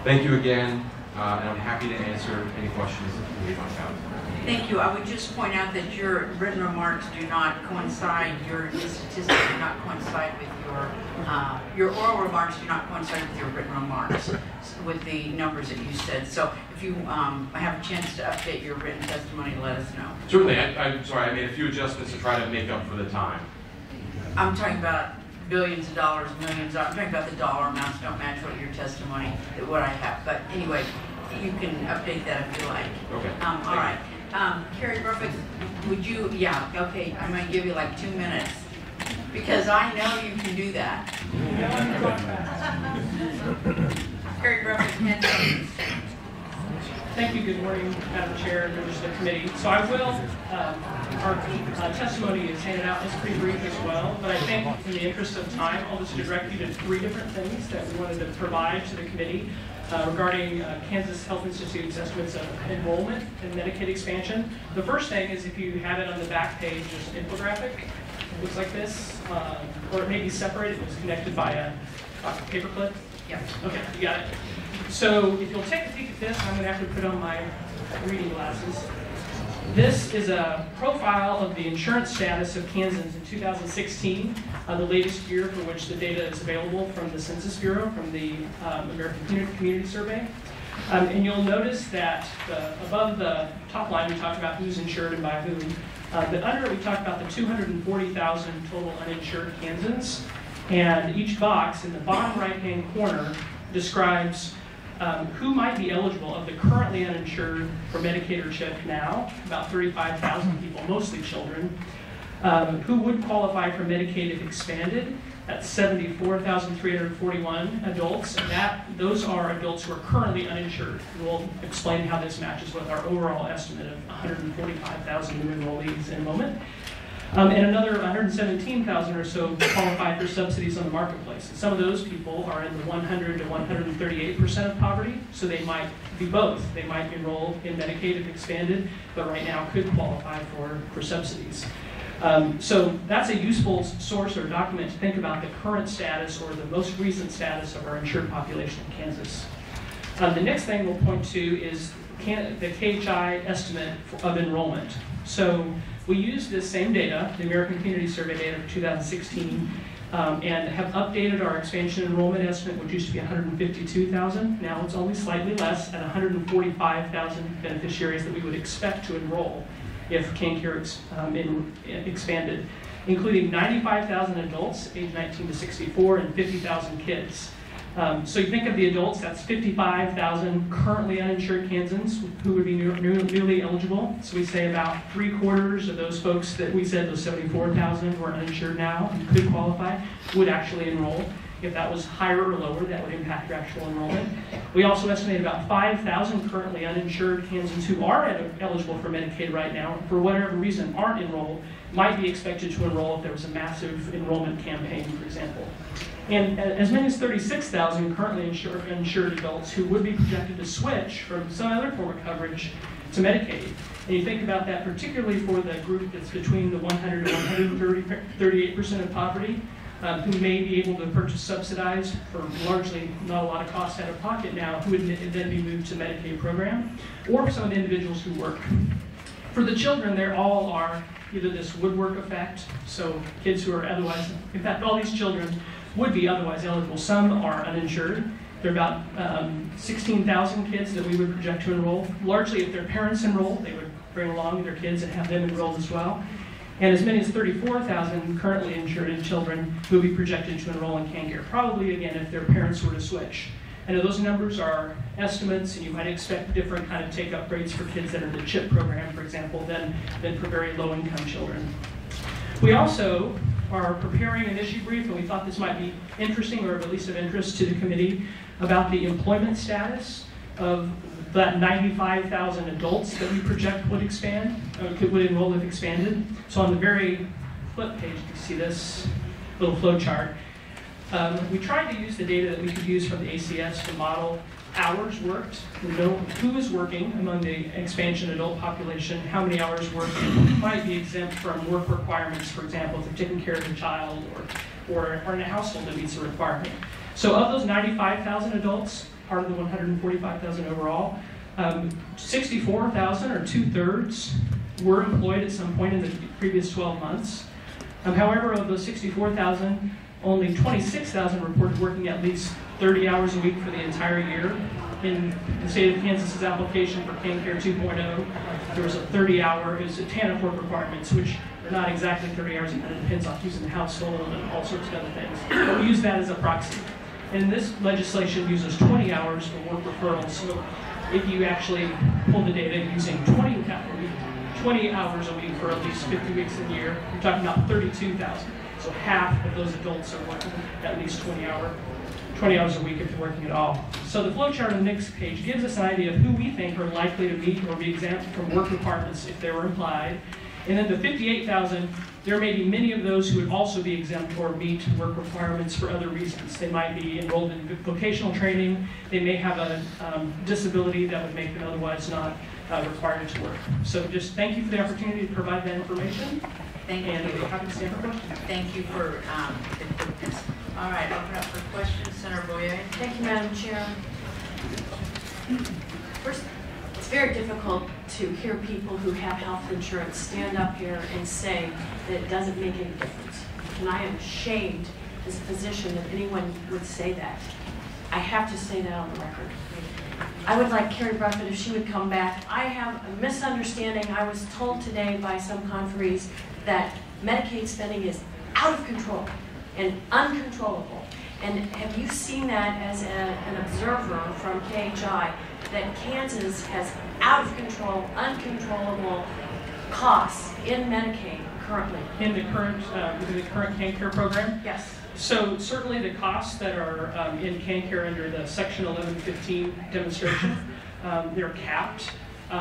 Thank you again, and I'm happy to answer any questions that you might have.
Thank you. I would just point out that your written remarks do not coincide, your statistics do not coincide with your oral remarks do not coincide with your written remarks, with the numbers that you said. So if you have a chance to update your written testimony, let us know.
Certainly. I'm sorry, I made a few adjustments to try to make up for the time.
I'm talking about billions of dollars, millions. I'm talking about the dollar amounts don't match what your testimony, what I have. But anyway, you can update that if you like.
Okay.
All right. Carrie Burfict, would you, yeah, okay, I'm going to give you like 2 minutes because I know you can do that. Carrie Burfict, 10 minutes.
Thank you. Good morning, Madam Chair and members of the committee. So I will, our testimony is handed out. It's pretty brief as well, but I think in the interest of time, I'll just direct you to 3 different things that we wanted to provide to the committee regarding Kansas Health Institute's estimates of enrollment in Medicaid expansion. The first thing is if you have it on the back page, there's an infographic. It looks like this, or it may be separated. It was connected by a paperclip.
Yeah.
Okay, you got it. So if you'll take a peek at this, I'm going to have to put on my reading glasses. This is a profile of the insurance status of Kansans in 2016, the latest year for which the data is available from the Census Bureau, from the American Community Survey. And you'll notice that above the top line, we talked about who's insured and by whom. But under it, we talked about the 240,000 total uninsured Kansans. And each box in the bottom right-hand corner describes who might be eligible of the currently uninsured for Medicaid or CHIP now, about 35,000 people, mostly children, who would qualify for Medicaid if expanded. That's 74,341 adults, and those are adults who are currently uninsured. We'll explain how this matches with our overall estimate of 145,000 new enrollees in a moment. And another 117,000 or so qualify for subsidies on the marketplace. And some of those people are in the 100 to 138% of poverty, so they might be both. They might enroll in Medicaid if expanded, but right now could qualify for subsidies. So that's a useful source or document to think about the current status or the most recent status of our insured population in Kansas. The next thing we'll point to is the KHI estimate of enrollment. So we use this same data, the American Community Survey data for 2016, and have updated our expansion enrollment estimate, which used to be 152,000. Now it's only slightly less at 145,000 beneficiaries that we would expect to enroll if CanCare expanded. including 95,000 adults aged 19 to 64 and 50,000 kids. So you think of the adults, that's 55,000 currently uninsured Kansans who would be newly eligible. So we say about 3/4 of those folks that we said, those 74,000 who are uninsured now and could qualify, would actually enroll. If that was higher or lower, that would impact your actual enrollment. We also estimate about 5,000 currently uninsured Kansans who are eligible for Medicaid right now, for whatever reason aren't enrolled, might be expected to enroll if there was a massive enrollment campaign, for example. And as many as 36,000 currently insured adults who would be projected to switch from some other form of coverage to Medicaid. And you think about that particularly for the group that's between the 100 to 138% of poverty, who may be able to purchase subsidized for largely not a lot of cost out of pocket now, who would then be moved to Medicaid program, or some of the individuals who work. For the children, they all are either this woodwork effect, so kids who are otherwise, in fact, all these children would be otherwise eligible. Some are uninsured. There are about 16,000 kids that we would project to enroll. Largely, if their parents enroll, they would bring along their kids and have them enrolled as well. And as many as 34,000 currently insured children who would be projected to enroll in CanCare, probably, again, if their parents were to switch. I know those numbers are estimates, and you might expect different kind of take-up rates for kids that are in the CHIP program, for example, than for very low-income children. We also are preparing an issue brief, and we thought this might be interesting, or at least of interest to the committee, about the employment status of that 95,000 adults that we project would expand, would enroll if expanded. So on the very flip page, you see this little flow chart. We tried to use the data that we could use from the ACS to model hours worked, know who is working among the expansion adult population, how many hours worked, and who might be exempt from work requirements, for example, if they're taking care of a child or in a household that meets a requirement. So of those 95,000 adults, part of the 145,000 overall, 64,000 or 2/3 were employed at some point in the previous 12 months. However, of those 64,000, only 26,000 reported working at least 30 hours a week for the entire year. In the state of Kansas's application for CanCare 2.0, there was a 30-hour, it was a TANF work requirements, which are not exactly 30 hours, it kind of depends on who's in the household and all sorts of other things. But we use that as a proxy. And this legislation uses 20 hours for work referrals. So if you actually pull the data using 20 hours a week for at least 50 weeks a year, you're talking about 32,000. So half of those adults are working at least 20 hours a week if they're working at all. So the flow chart on the next page gives us an idea of who we think are likely to meet or be exempt from work requirements if they were implied. And then the 58,000, there may be many of those who would also be exempt or meet work requirements for other reasons. They might be enrolled in vocational training. They may have a disability that would make them otherwise not required to work. So just thank you for the opportunity to provide that information.
Thank you.
And I'll be happy to stand for questions.
Thank you for the quickness. All right, open up for questions. Senator Boyer.
Thank you, Madam Chair. First, it's very difficult to hear people who have health insurance stand up here and say that it doesn't make any difference. And I am ashamed as a physician that anyone would say that. I have to say that on the record. I would like Carrie Buffett, if she would come back. I have a misunderstanding. I was told today by some conferees that Medicaid spending is out of control and uncontrollable. And have you seen that as an observer from KHI, that Kansas has out of control, uncontrollable costs in Medicaid currently?
In the current CanCare program?
Yes.
So certainly the costs that are in CanCare under the Section 1115 demonstration, they're capped.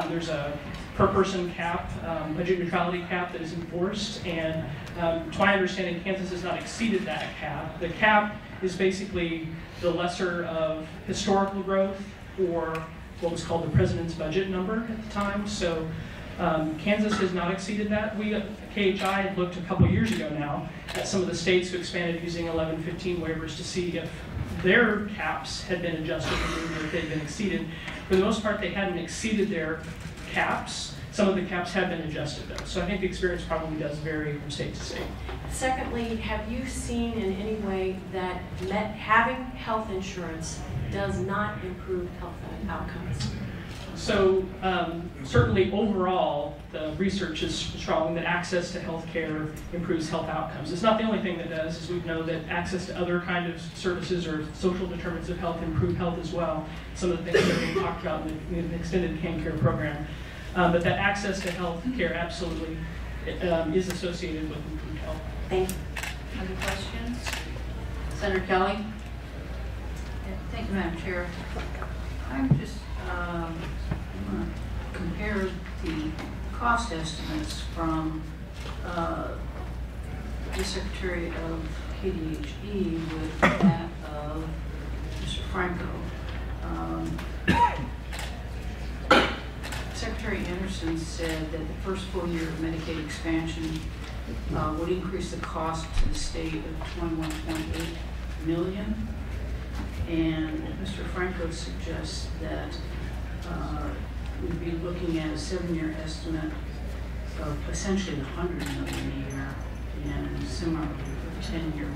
There's a per-person cap, budget neutrality cap that is enforced, and to my understanding, Kansas has not exceeded that cap. The cap is basically the lesser of historical growth or what was called the president's budget number at the time. So Kansas has not exceeded that. We, KHI, had looked a couple years ago now at some of the states who expanded using 1115 waivers to see if their caps had been adjusted or if they'd been exceeded. For the most part, they hadn't exceeded their caps. Some of the caps have been adjusted, though. So I think the experience probably does vary from state to state.
Secondly, have you seen in any way that having health insurance does not improve health outcomes?
So certainly overall, the research is strong that access to health care improves health outcomes. It's not the only thing that does, as we know that access to other kind of services or social determinants of health improve health as well. Some of the things that are being talked about in the extended CAN Care program. But that access to health care absolutely is associated with improved health.
Thank you.
Other questions? Senator Kelly?
Yeah, thank you, Madam Chair. I'm just going to compare the cost estimates from the Secretary of KDHE with that of Mr. Franco. Secretary Anderson said that the first full year of Medicaid expansion would increase the cost to the state of $21.8 million. And Mr. Franco suggests that we'd be looking at a 7-year estimate of essentially $100 million a year, and similarly for 10-year.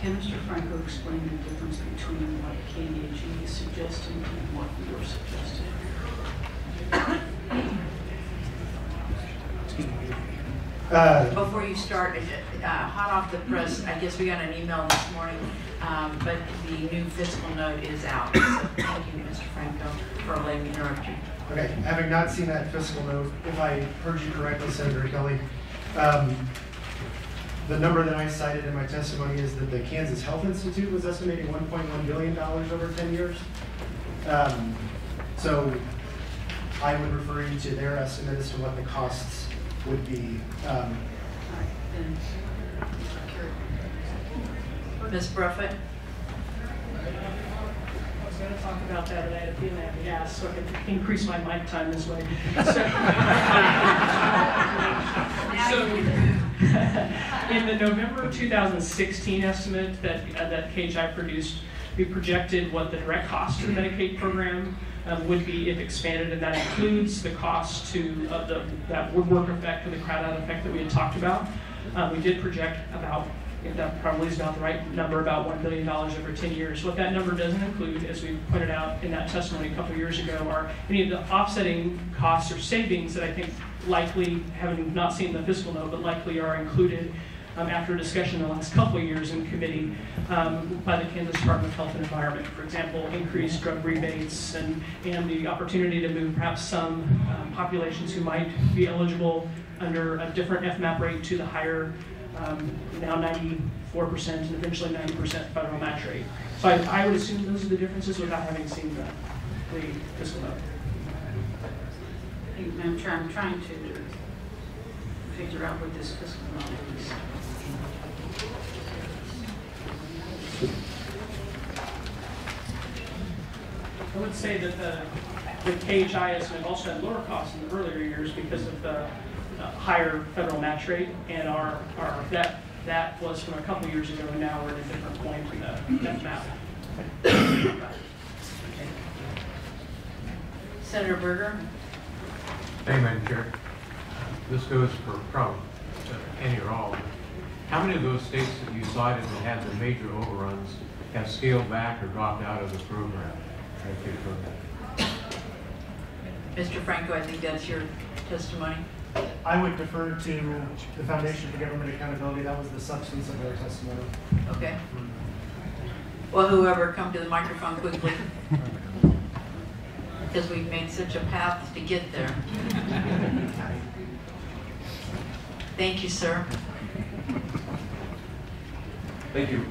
Can Mr. Franco explain the difference between what KDHE is suggesting and what you're suggesting?
Before you start, hot off the press, I guess we got an email this morning, but the new fiscal note is out. So thank you, Mr. Franco, for letting me interrupt you.
Okay, having not seen that fiscal note, if I heard you correctly, Senator Kelly, the number that I cited in my testimony is that the Kansas Health Institute was estimating $1.1 billion over 10 years. So I would refer you to their estimate as to what the costs would be.
Ms. Bruffett?
I was going to talk about that, but I had a feeling I had to ask, so I could increase my mic time this way. So in the November 2016 estimate that KHI produced, we projected what the direct cost to the Medicaid program would be if expanded, and that includes the cost to that woodwork effect or the crowd-out effect that we had talked about. We did project about, that probably is about the right number, about $1 billion over 10 years. What that number doesn't include, as we pointed out in that testimony a couple years ago, are any of the offsetting costs or savings that I think likely, having not seen the fiscal note, but likely are included after a discussion in the last couple of years in committee by the Kansas Department of Health and Environment. For example, increased drug rebates and the opportunity to move perhaps some populations who might be eligible under a different FMAP rate to the higher, now 94% and eventually 90% federal match rate. So I would assume those are the differences without having seen the fiscal note.
Madam Chair, I'm trying to figure out what this fiscal note is.
I would say that the KHI estimate also had lower costs in the earlier years because of the higher federal match rate, and that was from a couple years ago, and now we're at a different point in the FMAP.
Senator Berger?
Thank you, Madam Chair. This goes for probably any or all. How many of those states that you cited that had the major overruns have scaled back or dropped out of the program?
Mr. Franco, I think that's your testimony.
I would defer to the Foundation for Government Accountability. That was the substance of their testimony.
Okay. Well, whoever, come to the microphone quickly. Because we've made such a path to get there. Thank you, sir.
Thank you.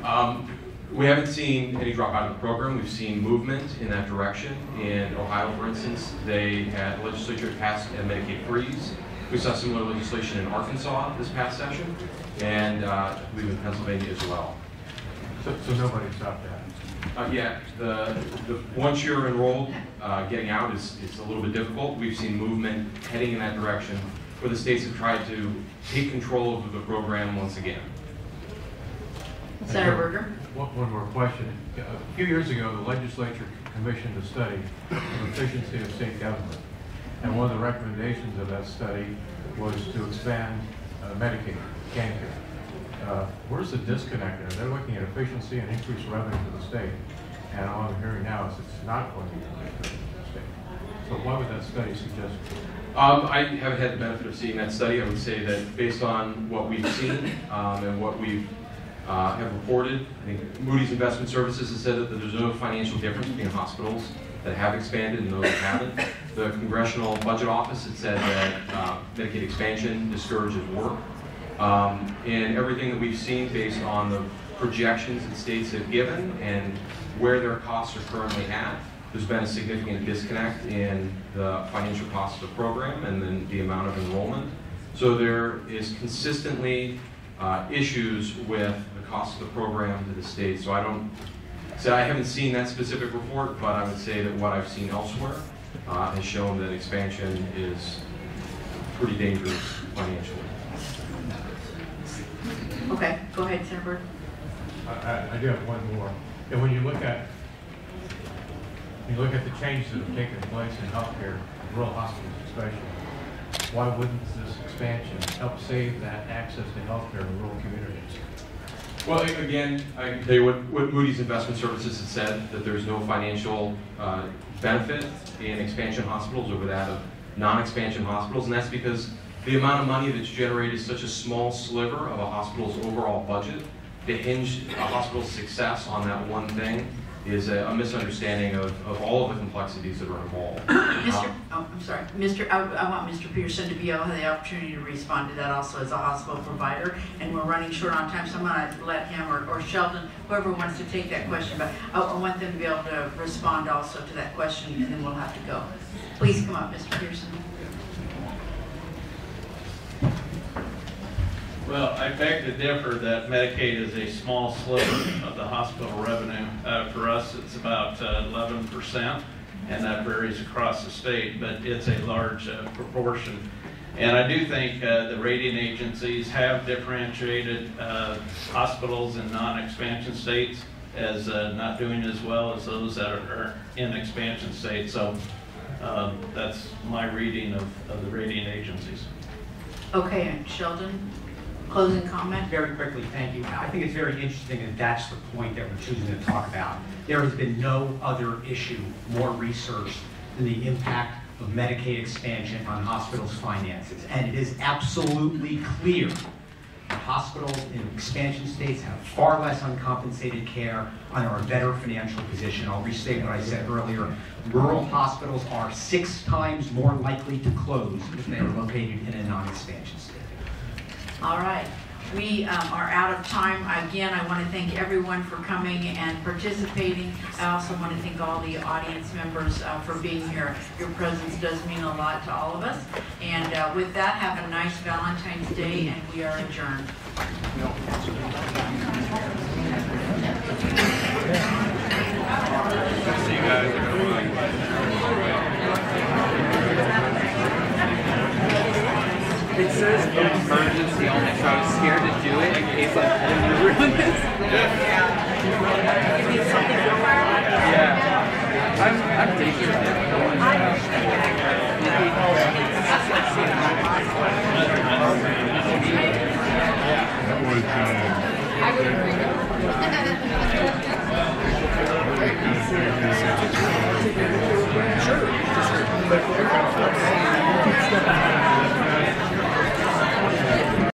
We haven't seen any drop out of the program. We've seen movement in that direction. In Ohio, for instance, the legislature passed a Medicaid freeze. We saw similar legislation in Arkansas this past session, and I believe in Pennsylvania as well.
So nobody stopped that?
Yeah, once you're enrolled, getting out is a little bit difficult. We've seen movement heading in that direction where the states have tried to take control of the program once again.
Senator Berger?
One more question. A few years ago, the legislature commissioned a study of efficiency of state government. And one of the recommendations of that study was to expand Medicaid, CAN Care. Where's the disconnect there? They're looking at efficiency and increased revenue for the state. And all I'm hearing now is it's not going to be. state. So what would that study suggest?
I haven't had the benefit of seeing that study. I would say that based on what we've seen and what we've have reported, I think Moody's Investment Services has said that there's no financial difference between hospitals that have expanded and those that haven't. The Congressional Budget Office has said that Medicaid expansion discourages work. And everything that we've seen based on the projections that states have given and where their costs are currently at, there's been a significant disconnect in the financial cost of the program and then the amount of enrollment. So there is consistently issues with the cost of the program to the state. So I haven't seen that specific report, but I would say that what I've seen elsewhere has shown that expansion is pretty dangerous financially.
Okay, go ahead, Senator.
I do have one more. And when you look at the changes that have taken place in healthcare, rural hospitals especially, why wouldn't this expansion help save that access to healthcare in rural communities?
Well, again, I can tell you what Moody's Investment Services has said, that there's no financial benefit in expansion hospitals over that of non-expansion hospitals, and that's because the amount of money that's generated is such a small sliver of a hospital's overall budget. To hinge a hospital's success on that one thing is a misunderstanding of all of the complexities that are involved.
I'm sorry. I want Mr. Peterson to be able to have the opportunity to respond to that also as a hospital provider, and we're running short on time, so I'm going to let him or Sheldon, whoever wants to take that question, but I want them to be able to respond also to that question, and then we'll have to go. Please come up, Mr. Peterson.
Well, I beg to differ that Medicaid is a small sliver of the hospital revenue. For us, it's about 11%, and that varies across the state, but it's a large proportion. And I do think the rating agencies have differentiated hospitals in non-expansion states as not doing as well as those that are in expansion states. So that's my reading of the rating agencies.
Okay, and Sheldon? Closing comment?
Very quickly, thank you. I think it's very interesting that that's the point that we're choosing to talk about. There has been no other issue more researched than the impact of Medicaid expansion on hospitals' finances. And it is absolutely clear that hospitals in expansion states have far less uncompensated care and are in a better financial position. I'll restate what I said earlier. Rural hospitals are 6 times more likely to close if they are located in a non-expansion state.
All right. We are out of time. Again, I want to thank everyone for coming and participating. I also want to thank all the audience members for being here. Your presence does mean a lot to all of us. And with that, have a nice Valentine's Day, and we are adjourned.
See you guys.
It says emergency only, so I was scared to do it in case I ruined this. Yeah. You need something for a while? Yeah. I'm taking it.
That was,
I would agree.
Sure.